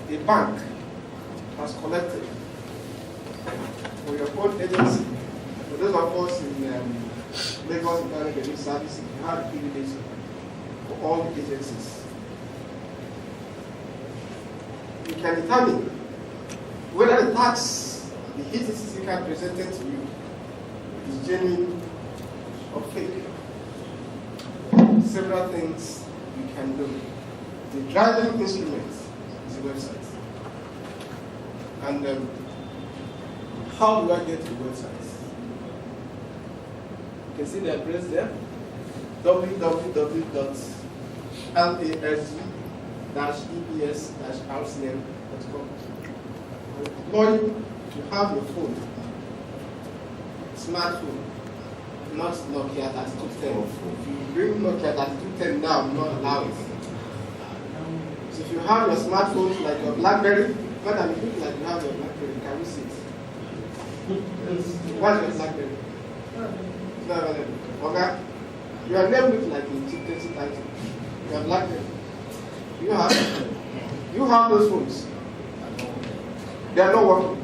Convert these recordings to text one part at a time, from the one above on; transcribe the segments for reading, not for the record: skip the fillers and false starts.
a bank has collected for your own agency, for those of us in Lagos Internet Revenue Service, you have EBS for all the agencies. You can determine whether the tax the ETCC can present to you is genuine or fake. Several things you can do. The driving instrument is a website. And how do I get to the website? You can see the address there, www.lasg-ebs-rcm.com. Boy, you have your phone, smartphone, not Nokia 3210. If you bring Nokia 3210 now, we will not allow it. So if you have your smartphone like your BlackBerry, what I'm looking like you have your BlackBerry, can we see it? What's your BlackBerry? It's not available. Okay? Your name looks like a chicken title. Your BlackBerry. You have those phones. They are not working.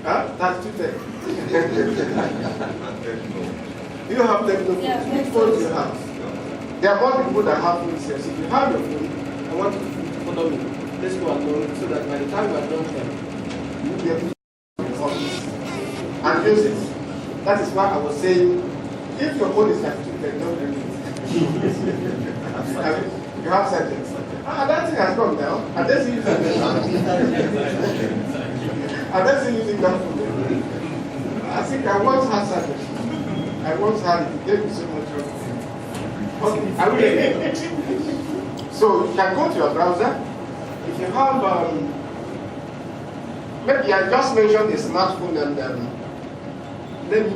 Huh? That's 210. You have technology. Which phones do you have? There are more people that have phones here. So if you have your phone, I want you to follow me. Let's go along so that by the time we are done here, you will be able to office and use it. That is why I was saying, if your phone is like 210, don't use it. You have settings. That thing has gone down. And let's use it. And let's use it down for me. I think I once had settings. I once had it. It gave me so much trouble. Okay, I will. So you can go to your browser. If you have, maybe I just mentioned a smartphone and let me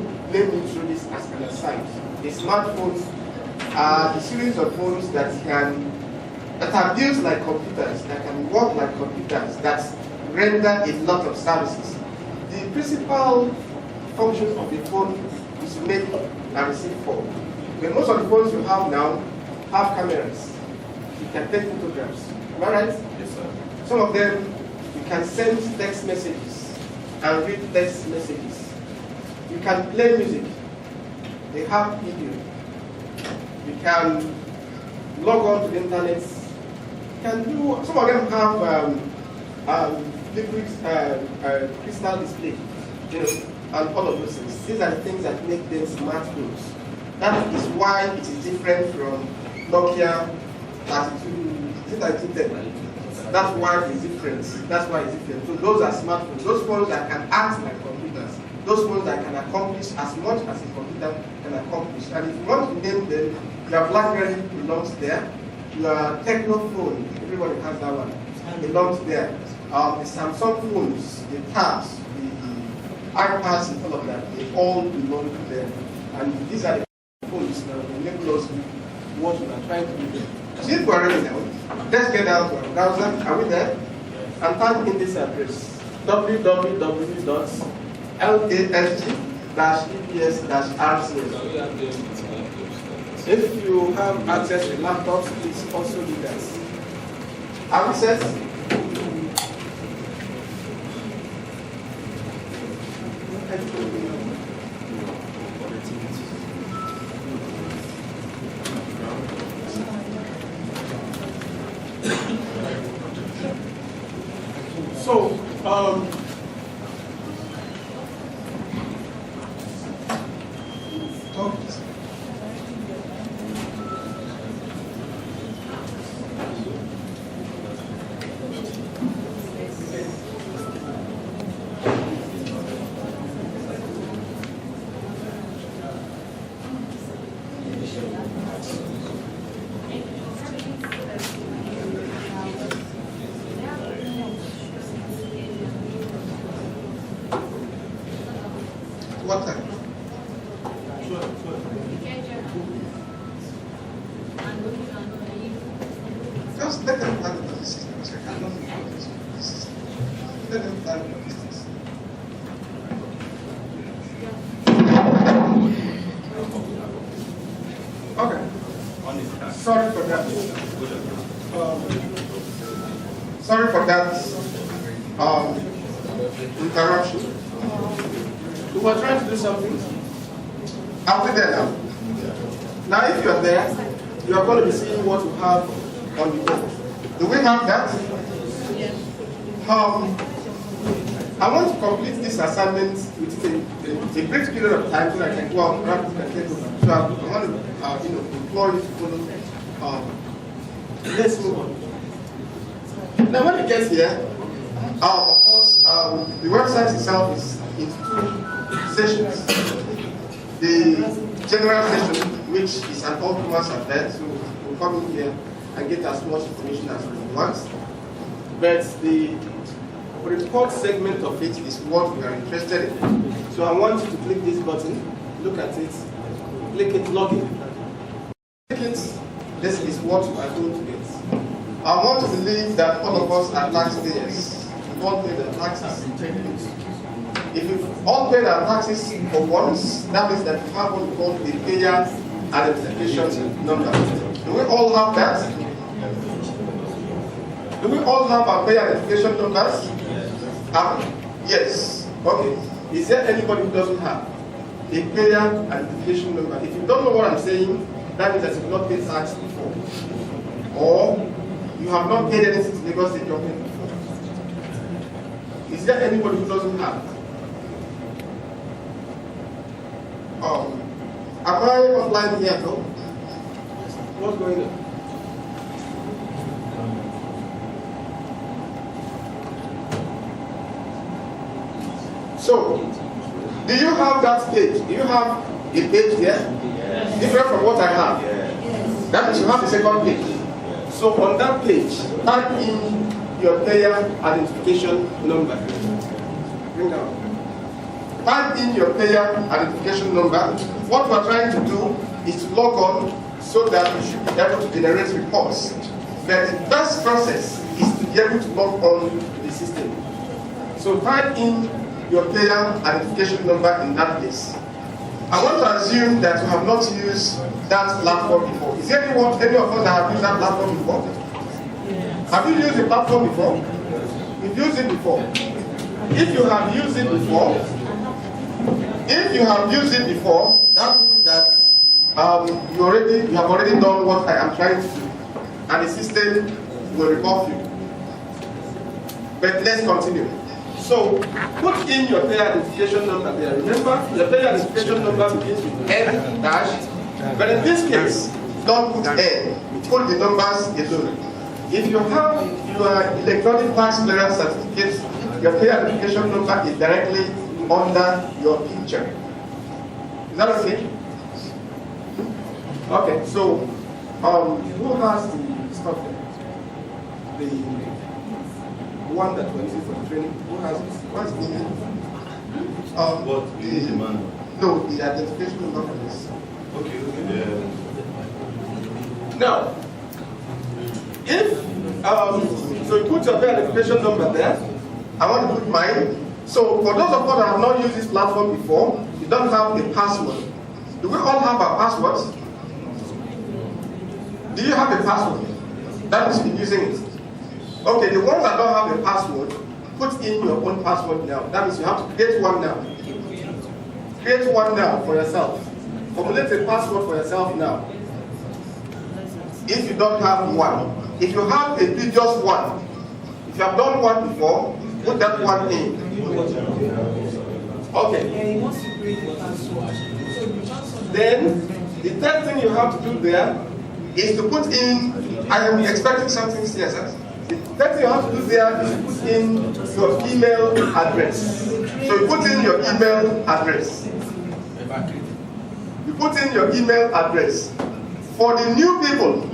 through this as an aside. The smartphones are the series of phones that are built like computers, that can work like computers, that render a lot of services. The principal function of the phone is to make and receive phone. But most of the phones you have now have cameras. You can take photographs. Am I right? Yes, sir. Some of them, you can send text messages and read text messages. You can play music. They have video. You can log on to the internet. You can do, some of them have liquid crystal display, and all of those things. These are the things that make them smartphones. That is why it is different from Nokia 3210. That's why it's different. That's why it's different. So those are smartphones. Those phones that can act like computers. Those phones that can accomplish as much as a computer can accomplish. And if you want to name them, your BlackBerry belongs there. Your Techno phone, everybody has that one, belongs there. The Samsung phones, the tabs, the iPads, and all of that, they all belong to them. And these are the phones that will enable us what we are trying to do. So if we are ready now, let's get out to our browser. Are we there? And type in this address, www.lasg-ebs-rcm. If you have access to laptops, please also do that. Access. What time? Just let them plan the system. Let them plan the business. Okay. Sorry for that. Sorry for that interruption. We were trying to do something. Are we there now? Now, if you are there, you are going to be seeing what we have on the board. Do we have that? I want to complete this assignment within a brief period of time so that I can go out and practice and take over. So I want to implore you to follow. Let's move on. Now, when it gets here, of course, the website itself is in 2 sessions. The general session, which is an all commerce event, so we'll come in here and get as much information as we want. But the report segment of it is what we are interested in. So I want you to click this button, look at it, click it, log in. Click it, this is what you are going to get. I want to believe that all of us are taxpayers. We all pay the taxes. If you all pay the taxes for once, that means that you have what we call the payer identification number. Do we all have that? Do we all have our payer identification numbers? Yes. Okay. Is there anybody who doesn't have a payer identification number? If you don't know what I'm saying, that means that you have not paid tax before. Or you have not paid anything to Lagos State government before. Is there anybody who doesn't have? Am I online here though? What's going on? So, do you have that page? Do you have a page here? Yes. Different from what I have? Yes. That means you have the second page. So on that page, type in your payer identification number. Bring down. Type in your payer identification number. What we're trying to do is to log on so that you should be able to generate reports. But the best process is to be able to log on to the system. So type in your payer identification number in that place. I want to assume that you have not used that platform before. Is there any of us that have used that platform before? Have you used the platform before? You've used it before. If you have used it before, that means that you have already done what I am trying to do, and the system will rebuff you. But let's continue. So, put in your payer identification number there. Remember, the payer identification number begins with N dash, but in this case, don't put N, put the numbers alone. If you have your electronic tax clearance certificate, your payer identification number is directly under your picture. Is that okay? Okay, so, who has the stuff there? The one that we're using for the training, who has it? What's the name? No, the identification number for this. Okay. Now, if so you put your identification number there. I want to put mine. So for those of us that have not used this platform before, you don't have a password. Do we all have our passwords? Do you have a password? That means you're using it. Okay, the ones that don't have a password, put in your own password now. That means you have to create one now. Create one now for yourself. Formulate a password for yourself now. If you don't have one. If you have a previous one, if you have done one before, put that one in. Okay. Then, the third thing you have to do there is to put in, I am expecting something here, sir. The third thing you have to do there is to put in your email address. So you put in your email address. You put in your email address. For the new people,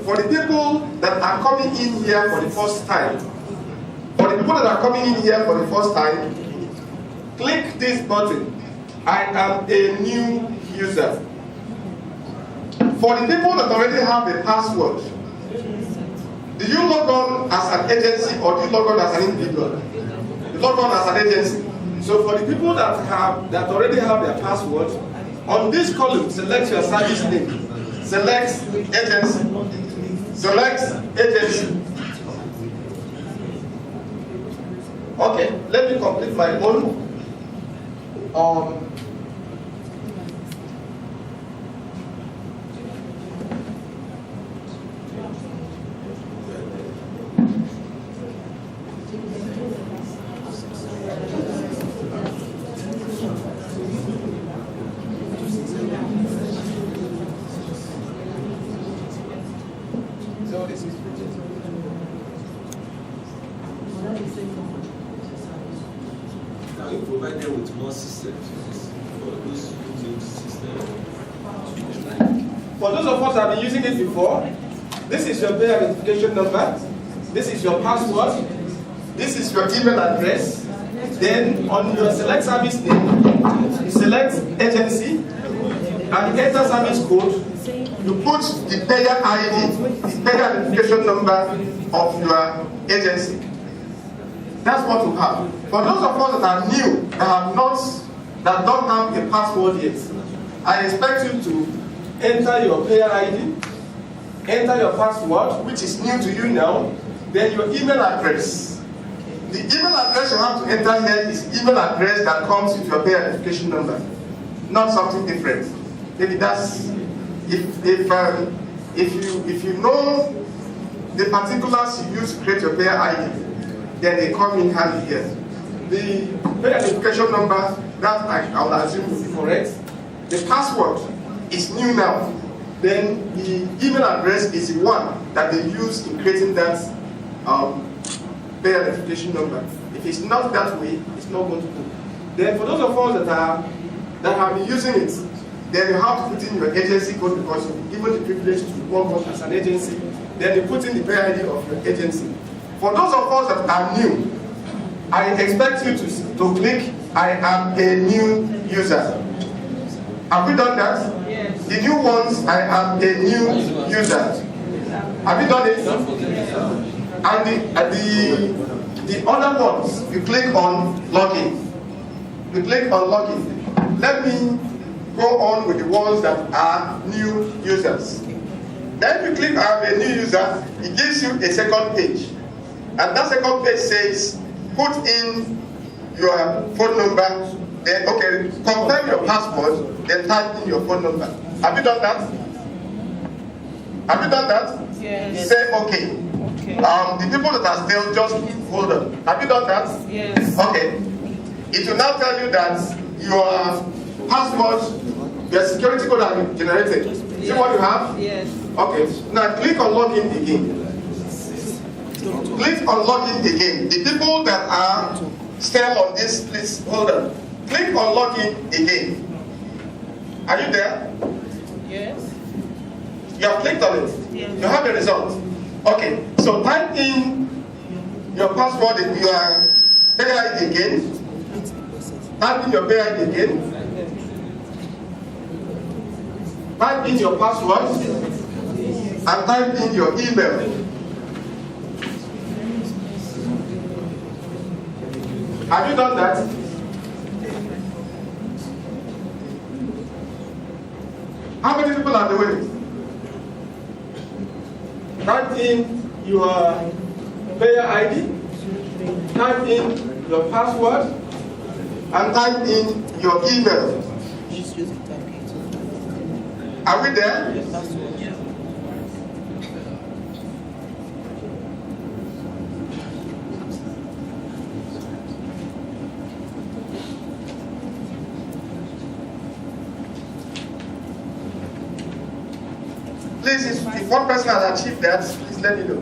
for the people that are coming in here for the first time, click this button. I am a new user. For the people that already have a password, do you log on as an agency or do you log on as an individual? You log on as an agency. So for the people that already have their password, on this column, select your service name. Select agency. Select agency. with my own provide them with more systems for those who need systems. For those of us that have been using it before, this is your payer identification number, this is your password, this is your email address. Then on your select service name, you select agency and enter service code. You put the payer ID, the payer identification number of your agency. That's what you have. For those of us that are new, that don't have a password yet, I expect you to enter your payer ID, enter your password, which is new to you now, then your email address. The email address you have to enter here is email address that comes with your payer identification number, not something different. Maybe that's if you know the particulars you use to create your payer ID, then they come in handy here. The payer identification number, that I will assume will be correct. The password is new now. Then the email address is the one that they use in creating that payer identification number. If it's not that way, it's not going to do. Then for those of us that have been using it, then you have to put in your agency code because you've been given the privilege to work as an agency. Then you put in the payer ID of your agency. For those of us that are new, I expect you to click, I am a new user. Have we done that? Yes. The new ones, I am a new user. Have you done it? And the other ones, you click on login. You click on login. Let me go on with the ones that are new users. Then you click on a new user, it gives you a second page. And that second page says, put in your phone number, then confirm your password, then type in your phone number. Have you done that? Have you done that? Yes. Say okay. The people that are still, just hold on. Have you done that? Yes. Okay. It will now tell you that your password, your security code has been generated. Yes. See what you have? Yes. Okay. Now click on login again. Click on login again. The people that are still on this, please hold on. Click on login again. Are you there? Yes. You have clicked on it. Yes. You have the result. Okay. So type in your password, your payer ID again. Type in your payer ID again. Type in your password and type in your email. Have you done that? How many people are doing it? Type in your payer ID, type in your password, and type in your email. Are we there? Please, if one person has achieved that, please let me know.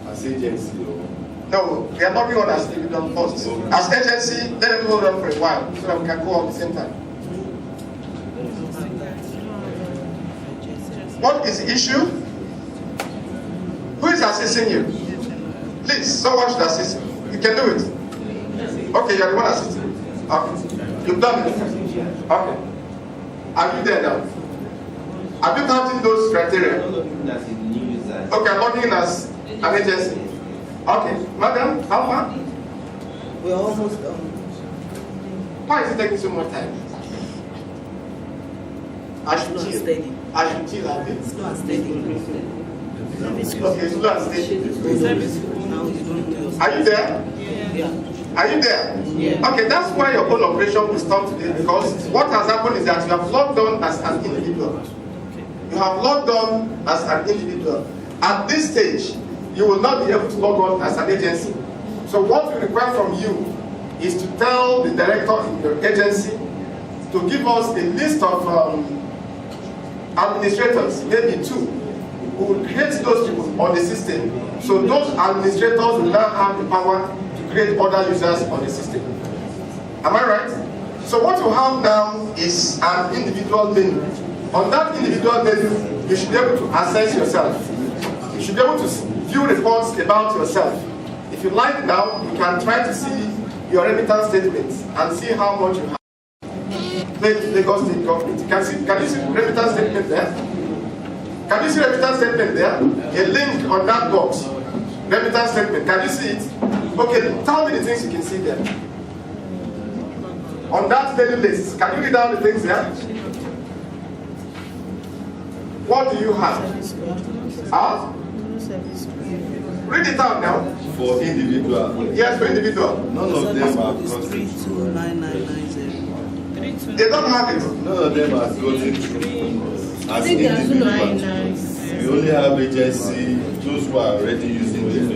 As agency, No, we are not going on as individual first. As agency, let them hold on for a while so that we can go on at the same time. What is the issue? Who is assisting you? Please, someone should assist you. You can do it. Okay, you are the one assisting. Okay. You've done it. Okay. Are you there now? Have you counted those criteria? Okay, I'm logging in as an agency. Okay, madam, how far? We're almost done. Why is it taking so much time? I should chill. I should chill a bit. It's not steady. Okay, slow and steady. Are you there? Yeah. Are you there? Yeah. Okay, that's why your whole operation will stop today, because what has happened is that you have logged on as an individual. You have logged on as an individual. At this stage, you will not be able to log on as an agency. So what we require from you is to tell the director in your agency to give us a list of administrators, maybe 2, who will create those people on the system. So those administrators will now have the power to create other users on the system. Am I right? So what you have now is an individual menu. On that individual menu, you should be able to access yourself. You should be able to view reports about yourself. If you like now, you can try to see your remittance statements and see how much you have paid to Lagos State government. Can you see remittance statement there? Can you see remittance statement there? A link on that box. Remittance statement. Can you see it? Okay, tell me the things you can see there. On that daily list, can you read down the things there? What do you have? Huh? Read it out now. For individual. Yes, for individual. None of them are gotten. 329990. They don't have it. None of them are gotten through. As individuals. We only have agency, those who are already using them.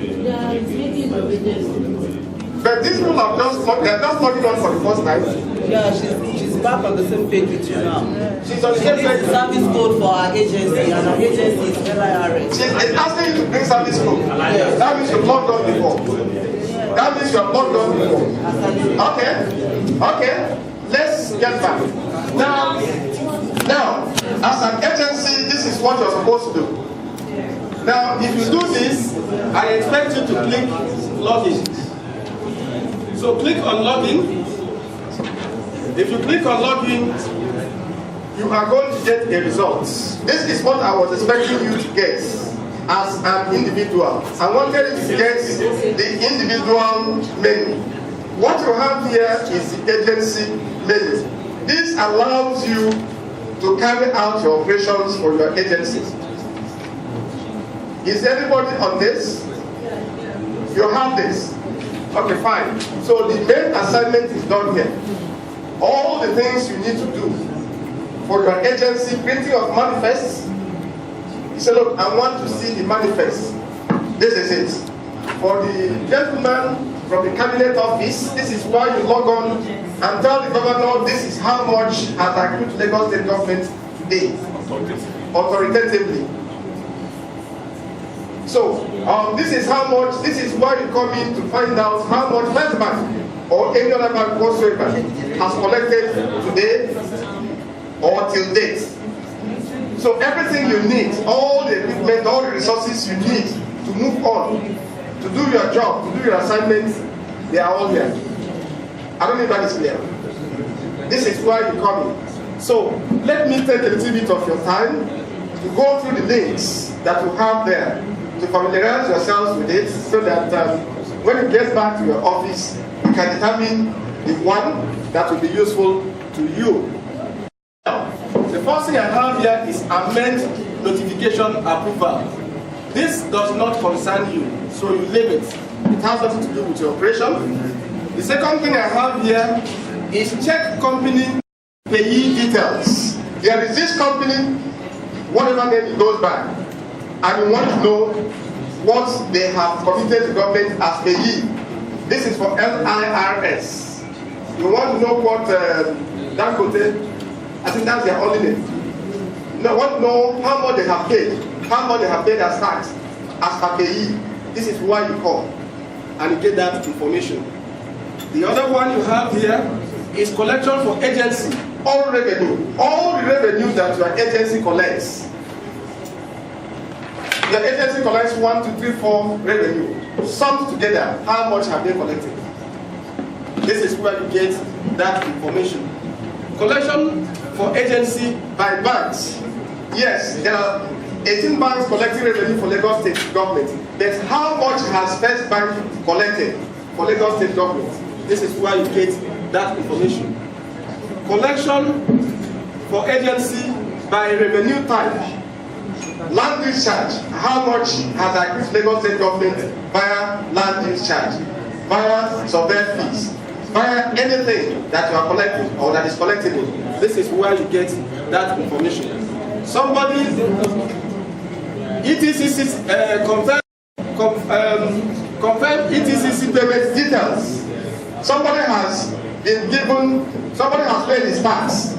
But these people have just logging on for the first time. Yeah, she's back on the same page with you now. She's on the She same needs page. the service code for our agency, and our agency is LIRS. She's asking you to bring service code. Yes. That means you've logged on before. That means you have logged on before. Okay. Okay. Let's get back. Now, as an agency, this is what you're supposed to do. Now, if you do this, I expect you to click login. So click on login. If you click on login, you are going to get a result. This is what I was expecting you to get as an individual. I wanted you to get the individual menu. What you have here is the agency menu. This allows you to carry out your operations for your agency. Is everybody on this? You have this. Okay, fine. So the main assignment is done here. All the things you need to do for your agency, printing of manifests. You say, look, I want to see the manifest. This is it. For the gentleman from the cabinet office, this is why you log on and tell the governor this is how much has accrued to Lagos State government today. Authoritatively. So, this is how much, this is why you come in to find out how much First Bank or any other bank whatsoever has collected today or till date. So everything you need, all the equipment, all the resources you need to move on, to do your job, to do your assignments, they are all here. I don't know if that is clear. This is why you come in. So let me take a little bit of your time to go through the links that you have there, to familiarize yourselves with it, so that when you get back to your office, you can determine the one that will be useful to you. Now, the first thing I have here is amend notification approval. This does not concern you, so you leave it. It has nothing to do with your operation. The second thing I have here is check company payee details. There is this company, whatever name it goes by, and you want to know what they have committed to government as payee. This is for LIRS. You want to know what Dangote, I think that's their only name. You want to know how much they have paid, as tax, as a payee. This is why you call, and you get that information. The other one you have here is collection for agency, all revenue, all the revenue that your agency collects. The agency collects 1, 2, 3, 4 revenue. Summed together, how much have they collected? This is where you get that information. Collection for agency by banks. Yes, there are 18 banks collecting revenue for Lagos State government. But how much has First Bank collected for Lagos State government? This is where you get that information. Collection for agency by revenue type. Land use charge. How much has agreed Lagos State government via land use charge, via survey fees, via anything that you are collecting or that is collectible? This is where you get that information. Somebody, ETCC confirm ETCC payment details. Somebody has paid his tax.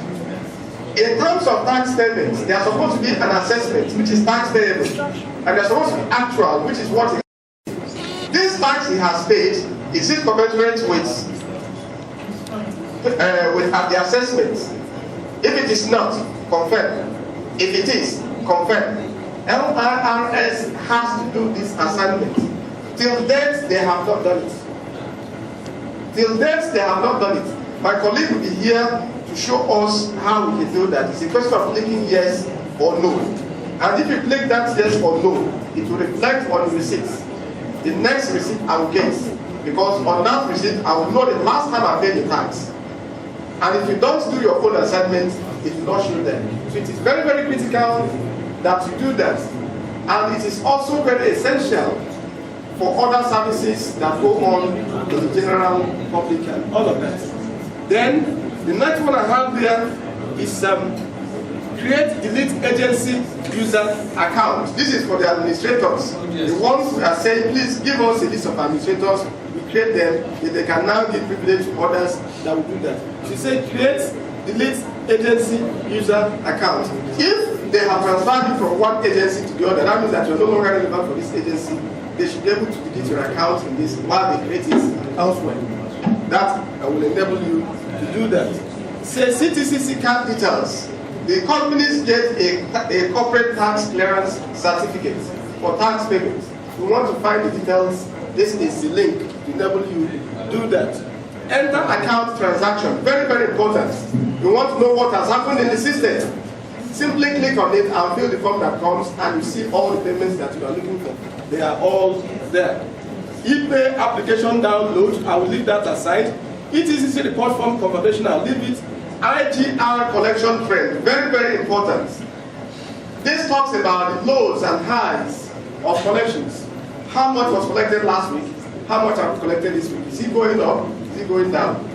In terms of tax payments, there are supposed to be an assessment, which is tax payable, and there's supposed to be actual, which is what this tax he has paid. Is it commensurate with the assessment? If it is not, confirm. If it is, confirm. LIRS has to do this assignment. Till date, they have not done it. Till date, they have not done it. My colleague will be here to show us how we can do that. It's a question of clicking yes or no. And if you click that yes or no, it will reflect on the receipt. The next receipt I will get, because on that receipt, I will know the last time I paid the tax. And if you don't do your own assignment, it will not show them. So it is very, very critical that you do that. And it is also very essential for other services that go on to the general public and all of that. Then, the next one I have there is create delete agency user account. This is for the administrators. The ones who are saying, please give us a list of administrators. We create them, they can now give privilege to others that will do that. She said create delete agency user account. If they have transferred you from one agency to the other, that means that you're no longer relevant for this agency. They should be able to delete your account in this while they create it elsewhere. That will enable you to do that. Say CTCC card details. The companies get a corporate tax clearance certificate for tax payments. If you want to find the details, this is the link to enable you to do that. Enter account transaction. Very, very important. You want to know what has happened in the system. Simply click on it and fill the form that comes, and you see all the payments that you are looking for. They are all there. ePay application download, I will leave that aside. ETCC report form confirmation, I'll leave it. IGR collection trend, very, very important. This talks about the lows and highs of collections. How much was collected last week? How much have we collected this week? Is it going up? Is it going down?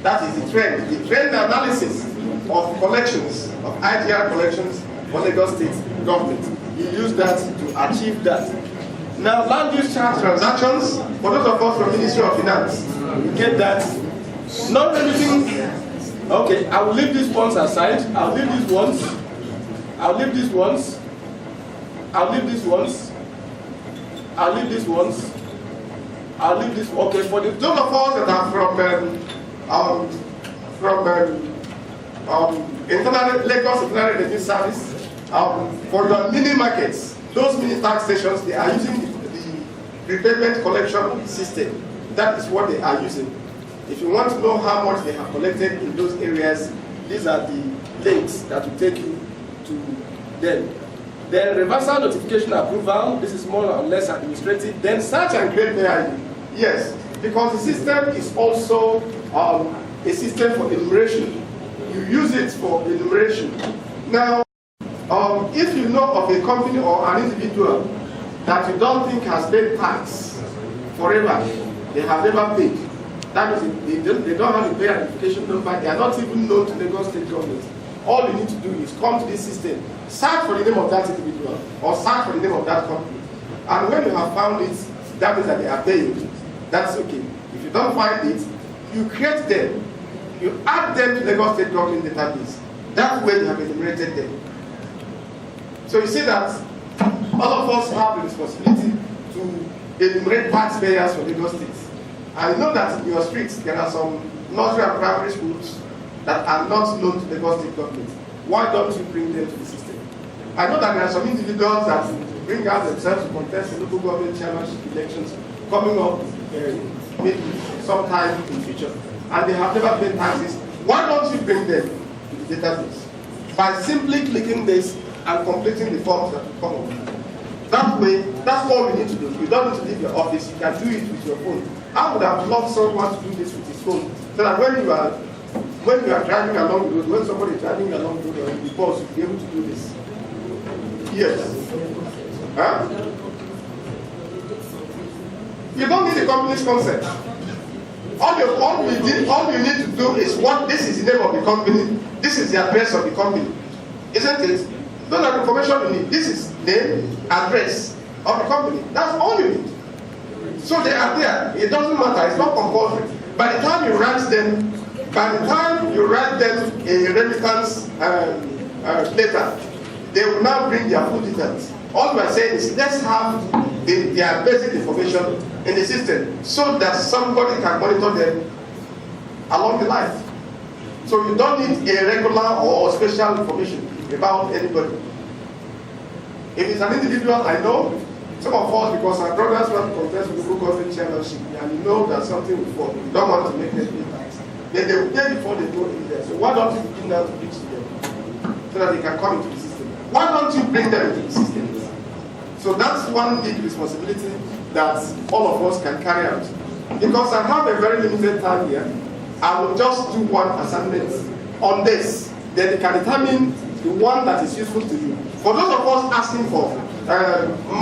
That is the trend. The trend analysis of collections, of IGR collections for Lagos State government. You use that to achieve that. Now, land use charge transactions, for those of us from Ministry of Finance, you get that. Not everything. Okay, I will leave these ones aside. I'll leave these ones. I'll leave these ones. I'll leave these ones. I'll leave these ones. I'll leave this. Okay, for the those of us that are from Lagos Internal Revenue Service, for your mini markets, those mini tax stations, they are using the repayment collection system. That is what they are using. If you want to know how much they have collected in those areas, these are the links that will take you to them. Then reversal notification approval, this is more or less administrative. Then search and create PID. Yes, because the system is also a system for enumeration. You use it for enumeration. Now, if you know of a company or an individual that you don't think has paid tax forever, they have never paid. That means they don't have a pay identification number, they are not even known to the Lagos State government. All you need to do is come to this system, search for the name of that individual, or search for the name of that company. And when you have found it, that means that they are paying. That's okay. If you don't find it, you create them. You add them to the Lagos State government database. That way you have enumerated them. So you see that all of us have the responsibility to enumerate taxpayers for Lagos State. I know that in your streets there are some nursery and primary schools that are not known to the Lagos State government. Why don't you bring them to the system? I know that there are some individuals that bring out themselves to contest the local government chairmanship elections coming up maybe sometime in the future, and they have never paid taxes. Why don't you bring them to the database? By simply clicking this and completing the forms that will come up. That way, that's all we need to do. You don't need to leave your office, you can do it with your phone. I would have loved someone to do this with his phone, so that when you are driving along the road, when somebody is driving along the road or in the bus, you'll be able to do this. years. Huh? You don't need the company's consent. All you need to do is what this is the name of the company, this is the address of the company. Isn't it? Those are the information you need. This is name, address of the company. That's all you need. So they are there. It doesn't matter. It's not compulsory. By the time you write them a remittance letter, they will now bring their full details. All we're saying is let's have their basic information in the system so that somebody can monitor them along the line. So you don't need a regular or special information about anybody. If it's an individual, I know some of us, because our brothers want to contest with local government chairmanship, and you know that something will fall. You don't want to make them pay tax. Then they will pay before they go in there. So why don't you begin now to reach them so that they can come into the system? Why don't you bring them into the system? So that's one big responsibility that all of us can carry out. Because I have a very limited time here, I will just do one assignment on this. Then you can determine the one that is useful to you. For those of us asking for